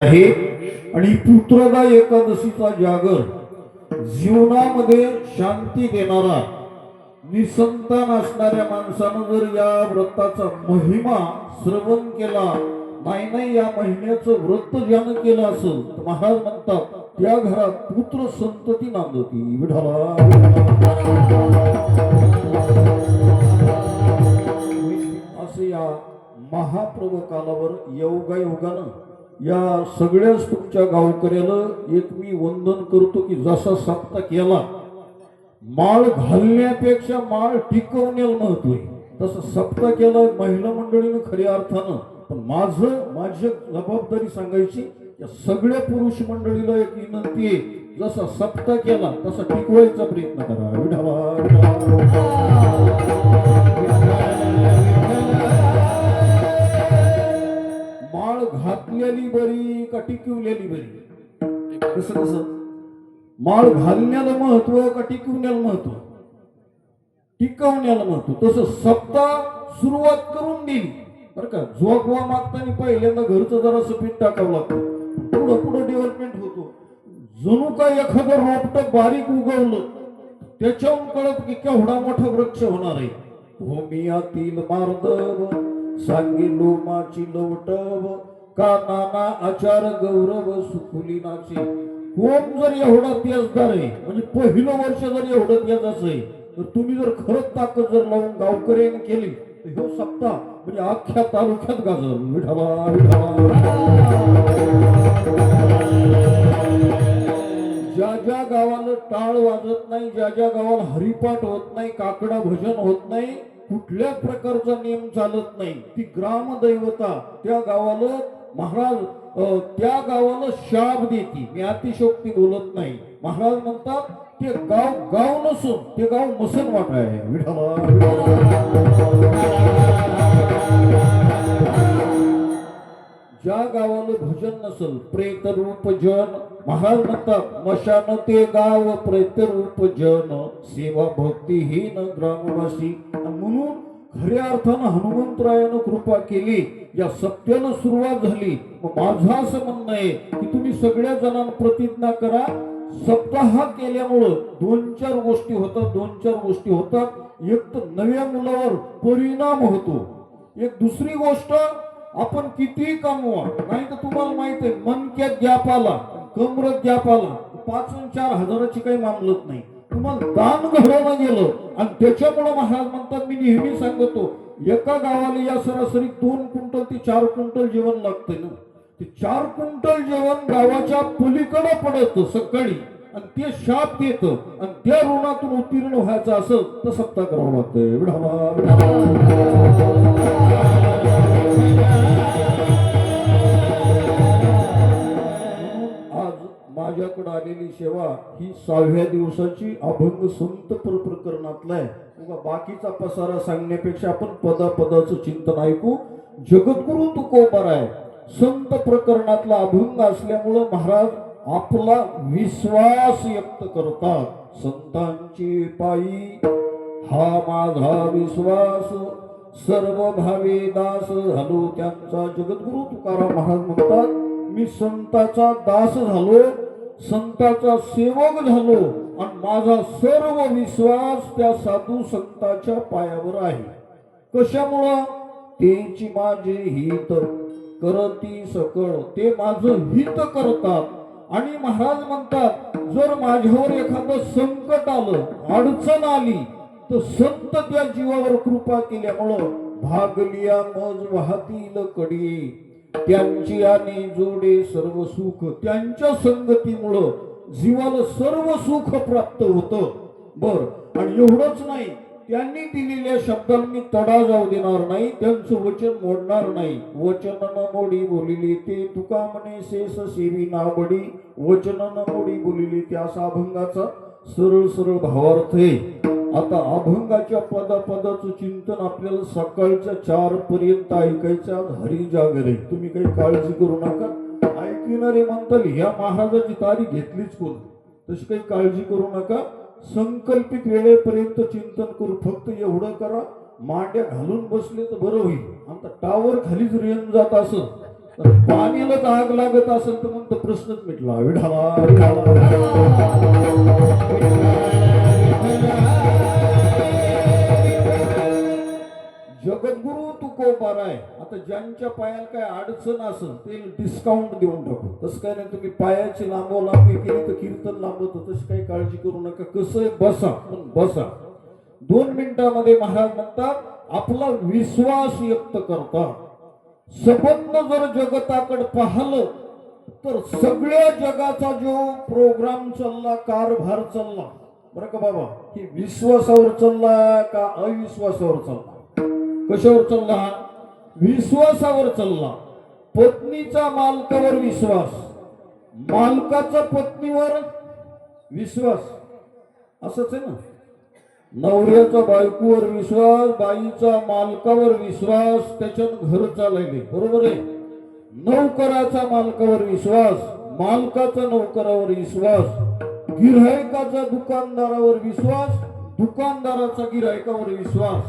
आहे आणि पुत्रदा एकादशीचा जागर जीवनामध्ये शांती देणारा निसंतान असणाऱ्या माणसानं जर या व्रताचा महिमा श्रवण केला नाही या महिन्याचं व्रत ज्यानं केलं असेल तर महाराज म्हणतात त्या घरात पुत्र संतती नांदती. विठ्ठला असं या महाप्रभ कालावर योगायोगानं या सगळ्याच तुमच्या गावकऱ्याला एक मी वंदन करतो की जसा सप्ताह केला माळ घालण्यापेक्षा माळ टिकवण्याला महत्व आहे तसं सप्ताह केला महिला मंडळीनं खऱ्या अर्थानं. पण माझी जबाबदारी सांगायची या सगळ्या पुरुष मंडळीला एक विनंती आहे जसा सप्ताह केला तसा टिकवायचा प्रयत्न करा. माळ घातलेली बरी का टिकवलेली बरी? कसं माळ घालण्याला महत्व का टिकवण्याला महत्व? टिकवण्याला महत्व. तसं सप्ताह सुरुवात करून दिली बरं का. जोगवा मागताना पहिल्यांदा घरचं जरा पीठ टाकावं लागतं पुढं पुढं डेव्हलपमेंट होतो. जणू काय एखादं रोपट बारीक उगवलं त्याच्याहून कळत की केवढा मोठा वृक्ष होणार आहे. भूमियातील मार्दव सांगिलो माची लवटव का नाना आचार गौरव सुकुलीनाचे. कोण जर एवढा तेजदार आहे म्हणजे पहिलं वर्ष जर एवढं तेजाचं आहे तर तुम्ही जर खरंच ताकद जर लावून गावकऱ्याने केली तर ह्यो सप्ताह म्हणजे अख्ख्या तालुक्यात गाजल. विठ्ठला ज्या गावाला टाळ वाजत नाही ज्या गावाला हरिपाठ होत नाही काकडा भजन होत नाही कुठल्याच प्रकारचा नियम चालत नाही ती ग्रामदैवता त्या गावाला महाराज त्या गावाला शाप देती. मी अतिशोक्ती बोलत नाही. महाराज म्हणतात ते गाव नसून ते गाव मसन वाट आहे. ज्या गावाला भजन नसल प्रेत रूप जन महाराज म्हणतात मशान ते गाव प्रेत रूप जन सेवा भक्तीहीन ग्रामवासी. म्हणून खऱ्या अर्थानं हनुमंतरायानं कृपा केली या सत्यानं सुरुवात झाली. माझं असं म्हणणं आहे की तुम्ही सगळ्या जणांना प्रतिज्ञा करा सप्ताह केल्यामुळं दोन चार गोष्टी होतात. एक तर नव्या मुलावर परिणाम होतो. एक दुसरी गोष्ट आपण किती कमवा नाही तर तुम्हाला माहित आहे मनक्यात गॅप आला कमरत गॅप आला 5,000-4,000ची काही मामलत नाही. तुम्हाला दान घडवलं गेलं आणि त्याच्यामुळे महाराज म्हणतात मी नेहमी सांगतो एका गावाला या सरासरी 2 क्विंटल ते 4 क्विंटल जेवण लागतंय ना. ते 4 क्विंटल जेवण गावाच्या पलीकडे पडतं सकाळी आणि ते शाप देतं आणि त्या ऋणातून उत्तीर्ण व्हायचं असं तर सप्ताह करावं लागतंय. माझ्याकडे आलेली सेवा ही 6व्या दिवसाची अभंग संत प्रकरणातला आहे. बाकीचा पसारा सांगण्यापेक्षा आपण पदाचं चिंतन ऐकू. जगद्गुरु तुकोबार आहे संत प्रकरणातला अभंग असल्यामुळं महाराज आपला विश्वास व्यक्त करतात. संतांची पायी हा माझा विश्वास सर्व भावे दास झालो त्यांचा. जगद्गुरु तुकाराम महाराज म्हणतात मी संताचा दास झालो संताचा सेवक झालो आणि माझा सर्व विश्वास त्या साधू संताच्या पायावर आहे. कशामुळं? त्यांची माझे हित करती सकळ. ते माझं हित करतात आणि महाराज म्हणतात जर माझ्यावर एखादं संकट आलं अडचण आली तर संत त्या जीवावर कृपा केल्यामुळं भागलिया मज वाहतील कडी त्यांची आणि जोडे सर्व सुख. त्यांच्या संगतीमुळं जीवाला सर्व सुख प्राप्त होतं. बर आणि एवढंच नाही त्यांनी दिलेल्या शब्दाला मी तडा जाऊ देणार नाही त्यांचं वचन मोडणार नाही. वचन न मोडी बोलिले ते तुका म्हणे शेष सेवी ना बडी वचन न मोडी बोलिले ते असा अभंगाचा सरळ भावार्थ आहे. आता अभंगाच्या पदाचं चिंतन आपल्याला सकाळच्या 4 पर्यंत ऐकायचं. आज हरी जागर आहे तुम्ही काही काळजी करू नका. ऐकणारे म्हणतात ह्या महाराजाची तारीख घेतलीच कोण तशी काही काळजी करू नका. संकल्पित वेळेपर्यंत चिंतन करू. फक्त एवढं करा मांड्या घालून बसले तर बरं होईल. आता टावर खालीच रेंज जात असं तर पाण्यालाच आग लागत असेल तर मग तो प्रश्नच मिटला. विढाला विढाला जगद्गुरु तुकोबाराय. आता ज्यांच्या पायाला काय अडचण असेल ते डिस्काउंट देऊन टाकू. तसं काय नाही, तुम्ही पायाची लांबी केली तर कीर्तन लांबत, तशी काही काळजी करू नका. कसं बसा, पण बसा. 2 मिनिटांमध्ये महाराज म्हणतात आपला विश्वास व्यक्त करतात. संबंध जर जगताकडे पाहिलं तर सगळ्या जगाचा जो प्रोग्राम चालला, कारभार चालला, बरं का बाबा, की विश्वासावर चालला का अविश्वासावर चालला? कशावर चालला? विश्वासावर चालला. पत्नीचा मालकावर विश्वास, मालकाचा पत्नीवर विश्वास, असंच आहे ना. नवऱ्याचा बायकोवर विश्वास, बाईचा मालकावर विश्वास, त्याच्यानं घर चालले, बरोबर आहे. नौकराचा मालकावर विश्वास, मालकाचा नौकरावर विश्वास, गिऱ्हाईकाचा दुकानदारावर विश्वास, दुकानदाराचा गिऱ्हाईकावर विश्वास.